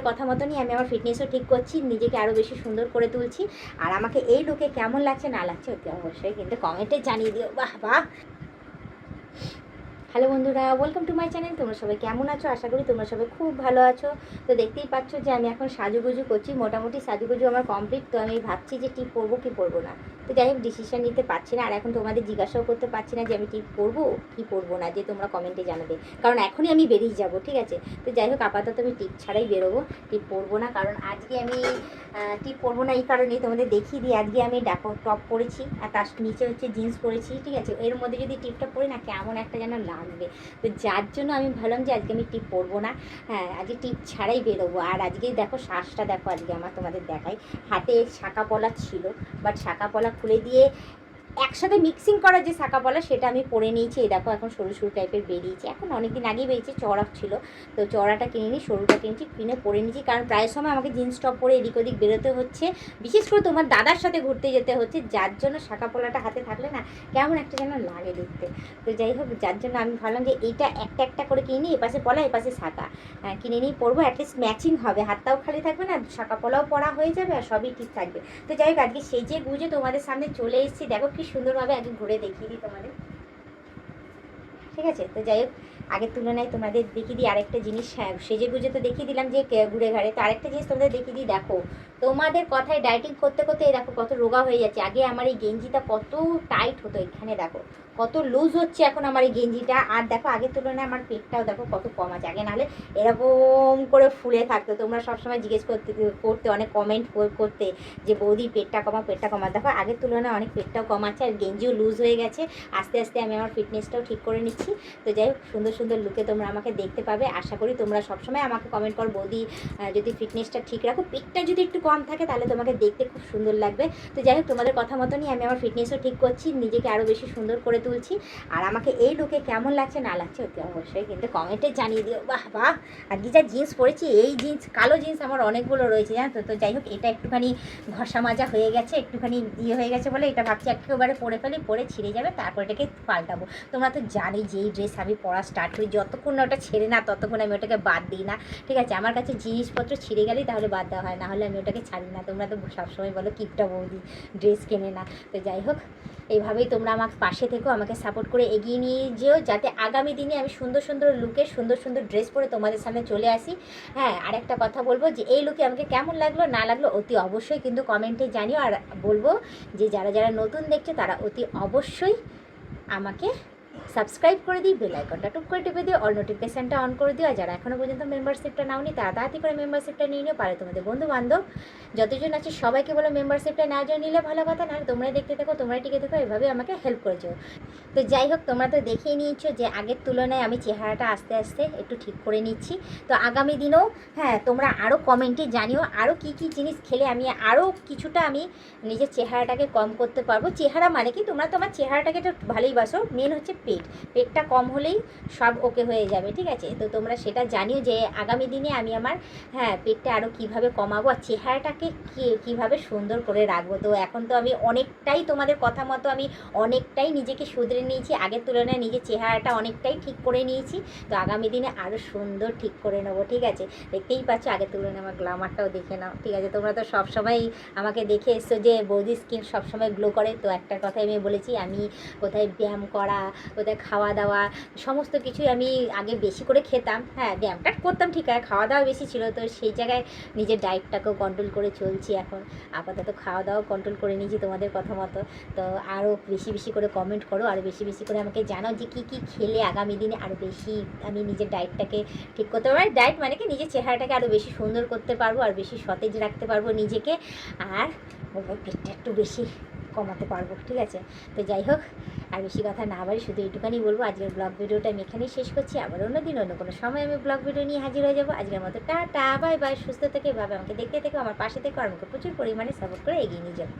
কথা মতনই আমি আমার ফিটনেসও ঠিক করছি, নিজেকে আরও বেশি সুন্দর করে তুলছি। আর আমাকে এই লুকে কেমন লাগছে না লাগছে অতি অবশ্যই কিন্তু কমেন্টে জানিয়ে দিও। বাহ বাহ। হ্যালো বন্ধুরা, ওয়েলকাম টু মাই চ্যানেল। তোমরা সবাই কেমন আছো? আশা করি তোমরা সবাই খুব ভালো আছো। তো দেখতেই পাচ্ছ যে আমি এখন সাজুগুজু করছি, মোটামুটি সাজুগুজু আমার কমপ্লিট। তো আমি ভাবছি যে টিপ পরবো কি পরবো না। তো যাই হোক, ডিসিশন নিতে পারছি না। আর এখন তোমাদের জিজ্ঞাসাও করতে পারছি না যে আমি টিপ পরবো কি পরবো না, যে তোমরা কমেন্টে জানাবে, কারণ এখনই আমি বেরিয়ে যাবো, ঠিক আছে? তো যাই হোক, আপাতত আমি টিপ ছাড়াই বেরোবো, টিপ পরবো না। কারণ আজকে আমি টিপ পরবো না এই কারণেই তোমাদের দেখিয়ে দিই। আজকে আমি দেখো টপ পরেছি আর তার নিচে হচ্ছে জিন্স পরেছি, ঠিক আছে? এর মধ্যে যদি টিপটা পরি না, কেমন একটা যেন লাগবে। তো যার জন্য আমি ভাবলাম যে আজকে আমি টিপ পরবো না, হ্যাঁ আজকে টিপ ছাড়াই বেরোবো। আর আজকে দেখো শ্বাসটা দেখো, আজকে আমার তোমাদের দেখাই। হাতে শাঁকা পলা ছিল, বাট শাঁকা পলা খুলে দিয়ে একসাথে মিক্সিং করার যে শাঁকা পলা সেটা আমি পরে নিয়েছি। এই দেখো এখন সরু সরু টাইপের বেরিয়েছে, এখন অনেক দিন আগেই বেরিয়েছে, চড়া ছিল। তো চড়াটা কিনে নিই, সরুটা কিনেছি, কিনে পরে নিয়েছি। কারণ প্রায় সময় আমাকে জিন্স টপ পরে এদিক ওদিক বেরোতে হচ্ছে, বিশেষ করে তোমার দাদার সাথে ঘুরতে যেতে হচ্ছে, যার জন্য শাঁকা পলাটা হাতে থাকলে না কেমন একটা যেন লাগে দেখতে। তো যাই হোক, যার জন্য আমি ভাবলাম যে এইটা একটা একটা করে কিনে নিই, এপাশে পলা এপাশে শাঁকা কিনে নিই, পরবো। অ্যাটলিস্ট ম্যাচিং হবে, হাতটাও খালি থাকবে না, শাঁকা পলাও পরা হয়ে যাবে আর সবই ঠিক থাকবে। তো যাই হোক, আজকে সেজে গুজে তোমাদের সামনে চলে এসেছি। দেখো কি সুন্দরভাবে আগে ঘুরে দেখিয়ে দিই তোমাদের, ঠিক আছে? তো যাই হোক, আগের তুলনায় তোমাদের দেখিয়ে দিই আরেকটা জিনিস। হ্যাঁ, সেজে গুজে তো দেখিয়ে দিলাম যে ঘুরে ঘাড়ে, তো আরেকটা জিনিস তোমাদের দেখিয়ে দিই। দেখো তোমাদের কথায় ডায়েটিং করতে করতে দেখো কত রোগা হয়ে যাচ্ছে। আগে আমার এই গেঞ্জিটা কত টাইট হতো, এখানে দেখো কত লুজ হচ্ছে এখন আমার এই গেঞ্জিটা। আর দেখো আগের তুলনায় আমার পেটটাও দেখো কত কম আছে। আগে নাহলে এরকম করে ফুলে থাকতো। তোমরা সবসময় জিজ্ঞেস করতে অনেক কমেন্ট করতে যে বৌদি পেটটা কমা, পেটটা কমা। দেখো আগের তুলনায় অনেক পেটটাও কম আছে, আর গেঞ্জিও লুজ হয়ে গেছে। আস্তে আস্তে আমি আমার ফিটনেসটাও ঠিক করে নিচ্ছি। তো যাই হোক, সুন্দর সুন্দর লুকে তোমরা আমাকে দেখতে পাবে। আশা করি তোমরা সবসময় আমাকে কমেন্ট করো, বৌদি যদি ফিটনেসটা ঠিক রাখো, পেটটা যদি একটু কম থাকে তাহলে তোমাকে দেখতে খুব সুন্দর লাগবে। তো যাই হোক, তোমাদের কথা মতনই আমি আমার ফিটনেসও ঠিক করছি, নিজেকে আরও বেশি সুন্দর করে তুলছি। আর আমাকে এই লুকে কেমন লাগছে না লাগছে অতি অবশ্যই কিন্তু কমেন্টে জানিয়ে দিও। বাহ বাহ। আর কি যা জিন্স পরেছি, এই জিন্স কালো জিন্স আমার অনেকগুলো রয়েছে, জানো তো? তো যাই হোক, এটা একটুখানি ঘষা মাজা হয়ে গেছে, একটুখানি হয়ে গেছে বলে এটা ভাবছি একেবারে পরে ফেলি, পরে ছিঁড়ে যাবে, তারপর এটাকে পাল্টাবো। তোমরা তো জানি যেই ড্রেস আমি পরা স্টার্ট করি, যতক্ষণ না ওটা ছেড়ে না ততক্ষণ আমি ওটাকে বাদ দিই না, ঠিক আছে? আমার কাছে জিনিসপত্র ছিঁড়ে গেলেই তাহলে বাদ দেওয়া হয়, না হলে আমি ওটাকে ছাড়ি না। তোমরা তো সবসময় বলো কিপটা বৌদি, ড্রেস কেনে না। তো যাই হোক, এইভাবেই তোমরা আমার পাশে থেকো, আমাকে সাপোর্ট করে এগিয়ে নিয়ে যেও, যাতে আগামী দিনে আমি সুন্দর সুন্দর লুকে সুন্দর সুন্দর ড্রেস পরে তোমাদের সামনে চলে আসি। হ্যাঁ, আরেকটা কথা বলবো যে এই লুকে আমাকে কেমন লাগলো না লাগলো অতি অবশ্যই কিন্তু কমেন্টে জানিও। আর বলবো যে যারা যারা নতুন দেখছে তারা অতি অবশ্যই আমাকে সাবস্ক্রাইব করে দিই, বেল আইকনটা টুক করে টিপে দিও, অল নোটিফিকেশানটা অন করে দিও। আর যারা এখনও পর্যন্ত মেম্বারশিপটা নাওনি তারা তাড়াতাড়ি করে মেম্বারশিপটা নিয়ে নিও। পারে তোমাদের বন্ধু বান্ধব যতজন আছে সবাইকে বলো মেম্বারশিপটা না জন্য নিলে ভালো কথা, নাহলে তোমরাই দেখতে থাকো, তোমরাই টিকে থাকো, এভাবে আমাকে হেল্প করেছো। তো যাই হোক, তোমরা তো দেখিয়ে নিয়েছো যে আগের তুলনায় আমি চেহারাটা আস্তে আস্তে একটু ঠিক করে নিচ্ছি। তো আগামী দিনেও হ্যাঁ তোমরা আরও কমেন্টে জানিও আরও কী কী জিনিস খেলে আমি আরও কিছুটা আমি নিজের চেহারাটাকে কম করতে পারবো। চেহারা মানে কি, তোমরা তো আমার চেহারাটাকে একটু ভালোই বাসো, মেন হচ্ছে পেটটা কম হলেই সব ওকে হয়ে যাবে, ঠিক আছে? তো তোমরা সেটা জানিও যে আগামী দিনে আমি আমার হ্যাঁ পেটটা আরও কীভাবে কমাবো আর চেহারাটাকে কীভাবে সুন্দর করে রাখবো। তো এখন তো আমি অনেকটাই তোমাদের কথা মতো আমি অনেকটাই নিজেকে শুধরে নিয়েছি, আগের তুলনায় নিজের চেহারাটা অনেকটাই ঠিক করে নিয়েছি। তো আগামী দিনে আরও সুন্দর ঠিক করে নেবো, ঠিক আছে? দেখতেই পাচ্ছ আগের তুলনায় আমার গ্ল্যামারটাও দেখে নাও, ঠিক আছে? তোমরা তো সবসময় আমাকে দেখে এসছো যে বৌদি স্কিন সবসময় গ্লো করে। তো একটা কথাই আমি বলেছি, আমি কোথায় ব্যায়াম করা, কোথায় খাওয়া দাওয়া সমস্ত কিছুই আমি আগে বেশি করে খেতাম। হ্যাঁ, ব্যায়ামটা করতাম ঠিক আছে, খাওয়া দাওয়া বেশি ছিল, তো সেই জায়গায় নিজের ডায়েটটাকেও কন্ট্রোল করে চলছি এখন। আপাতত খাওয়া দাওয়া কন্ট্রোল করে নিয়েছি তোমাদের কথা মতো। তো আরও বেশি বেশি করে কমেন্ট করো, আরও বেশি বেশি করে আমাকে জানাও যে কী কী খেলে আগামী দিনে আরও বেশি আমি নিজের ডায়েটটাকে ঠিক করতে পারবো। ডায়েট মানে কি, নিজের চেহারাটাকে আরও বেশি সুন্দর করতে পারবো, আর বেশি সতেজ রাখতে পারবো নিজেকে, আর পেটটা একটু বেশি কমাতে পারবো, ঠিক আছে? তো যাই হোক, আর বেশি কথা না বাড়ি, শুধু এইটুখানি বলবো আজকের ব্লগ ভিডিওটা আমি এখানেই শেষ করছি। আবার অন্য দিন অন্য কোনো সময় আমি ব্লগ ভিডিও নিয়ে হাজির হয়ে যাবো। আজকের মতো টাটা, বাই বাই, সুস্থ থেকে এভাবে আমাকে দেখতে থেকো, আমার পাশে থেকো, আর আমাকে প্রচুর পরিমাণে সাপোর্ট করে এগিয়ে নিয়ে যাবো।